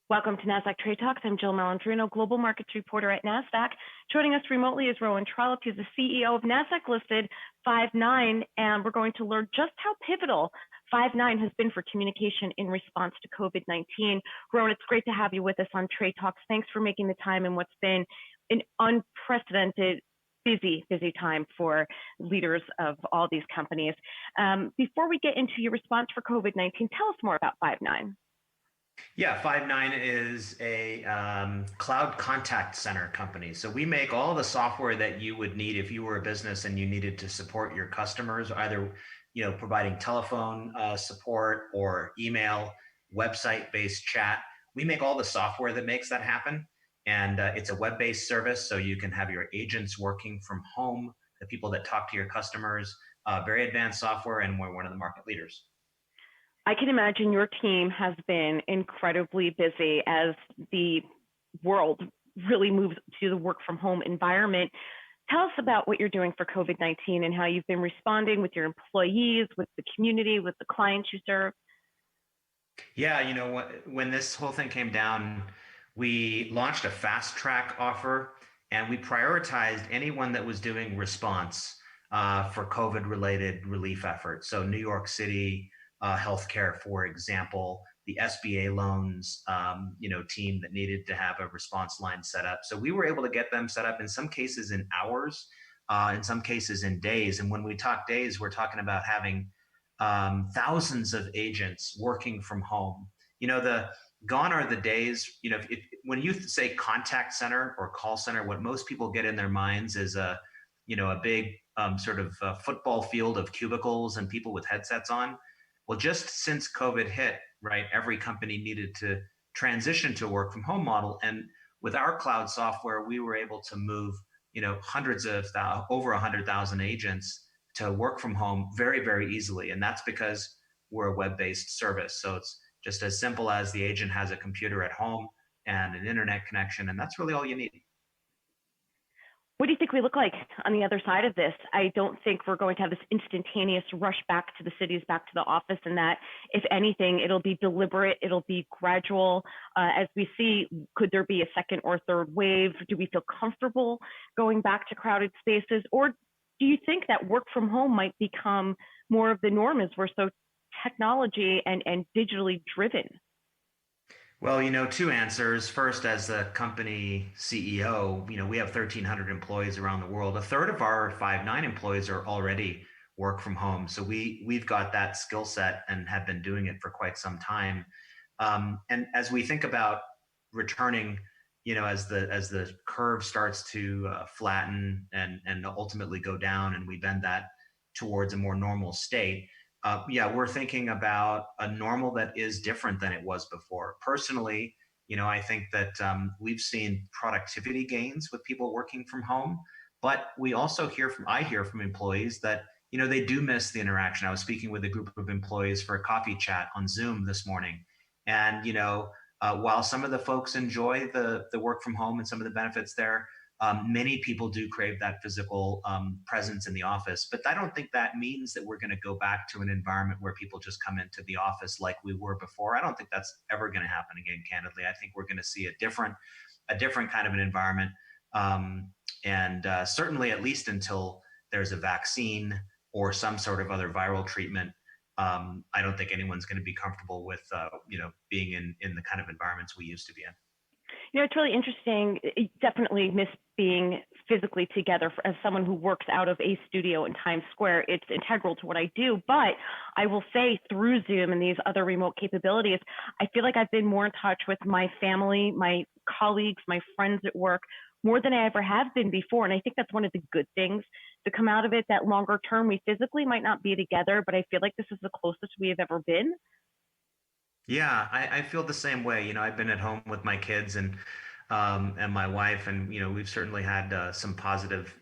Welcome to Nasdaq Trade Talks. I'm Jill Malandrino, Global Markets Reporter at Nasdaq. Joining us remotely is Rowan Trollope. He's the CEO of Nasdaq-listed Five9, and we're going to learn just how pivotal Five9 has been for communication in response to COVID-19. Rowan, it's great to have you with us on Trade Talks. Thanks for making the time in what's been an unprecedented busy time for leaders of all these companies. Before we get into your response for COVID-19, tell us more about Five9. Yeah, Five9 is a cloud contact center company. So we make all the software that you would need if you were a business and you needed to support your customers, either providing telephone support or email, website-based chat. We make all the software that makes that happen. And it's a web-based service, so you can have your agents working from home, the people that talk to your customers, very advanced software, and we're one of the market leaders. I can imagine your team has been incredibly busy as the world really moves to the work from home environment. Tell us about what you're doing for COVID-19 and how you've been responding with your employees, with the community, with the clients you serve. Yeah, when this whole thing came down, we launched a fast track offer and we prioritized anyone that was doing response for COVID related relief efforts. So New York City, healthcare, for example, the SBA loans, team that needed to have a response line set up. So we were able to get them set up in some cases in hours, in some cases in days. And when we talk days, we're talking about having thousands of agents working from home. Gone are the days, when you say contact center or call center, what most people get in their minds is a big football field of cubicles and people with headsets on. Well, just since COVID hit, right, every company needed to transition to a work from home model. And with our cloud software, we were able to move, over 100,000 agents to work from home very, very easily. And that's because we're a web-based service. So it's just as simple as the agent has a computer at home and an internet connection, and that's really all you need. What do you think we look like on the other side of this? I don't think we're going to have this instantaneous rush back to the cities, back to the office, and that, if anything, it'll be deliberate, it'll be gradual. As we see, could there be a second or third wave? Do we feel comfortable going back to crowded spaces? Or do you think that work from home might become more of the norm as we're so technology and digitally driven? Well, two answers. First, as the company CEO, we have 1,300 employees around the world. A third of our Five9 employees are already work from home. So we've got that skill set and have been doing it for quite some time. And as we think about returning, as the curve starts to flatten and ultimately go down, and we bend that towards a more normal state, we're thinking about a normal that is different than it was before. Personally, I think that we've seen productivity gains with people working from home, but we also I hear from employees that, they do miss the interaction. I was speaking with a group of employees for a coffee chat on Zoom this morning. And, while some of the folks enjoy the work from home and some of the benefits there, many people do crave that physical presence in the office, but I don't think that means that we're going to go back to an environment where people just come into the office like we were before. I don't think that's ever going to happen again, candidly. I think we're going to see a different kind of an environment. Certainly, at least until there's a vaccine or some sort of other viral treatment, I don't think anyone's going to be comfortable with, being in the kind of environments we used to be in. It's really interesting. I definitely miss being physically together. As someone who works out of a studio in Times Square, it's integral to what I do. But I will say, through Zoom and these other remote capabilities, I feel like I've been more in touch with my family, my colleagues, my friends at work, more than I ever have been before. And I think that's one of the good things to come out of it, that longer term, we physically might not be together, but I feel like this is the closest we have ever been. Yeah, I feel the same way. I've been at home with my kids and my wife, and we've certainly had some positive,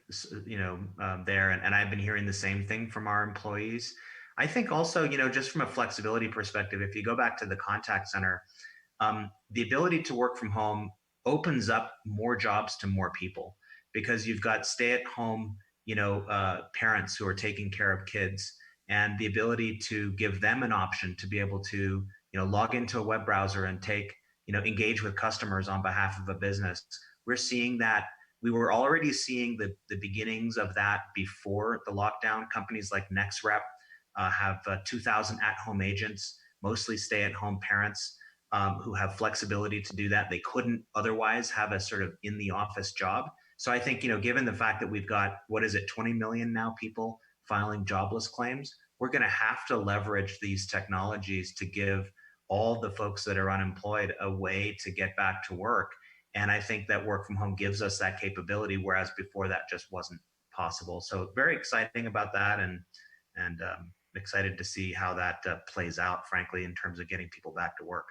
there. And I've been hearing the same thing from our employees. I think also, just from a flexibility perspective, if you go back to the contact center, the ability to work from home opens up more jobs to more people, because you've got stay-at-home, parents who are taking care of kids, and the ability to give them an option to be able to log into a web browser and take engage with customers on behalf of a business. We're seeing that. We were already seeing the beginnings of that before the lockdown. Companies like NextRep have 2,000 at-home agents, mostly stay-at-home parents who have flexibility to do that. They couldn't otherwise have a sort of in-the-office job. So I think, given the fact that we've got, 20 million now people filing jobless claims, we're going to have to leverage these technologies to give all the folks that are unemployed a way to get back to work. And I think that work from home gives us that capability, whereas before that just wasn't possible. So very exciting about that, and excited to see how that plays out, frankly, in terms of getting people back to work.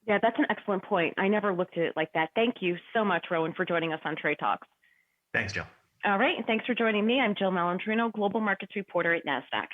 Yeah, that's an excellent point. I never looked at it like that. Thank you so much, Rowan, for joining us on Trade Talks. Thanks, Jill. All right, and thanks for joining me. I'm Jill Malandrino, Global Markets Reporter at Nasdaq.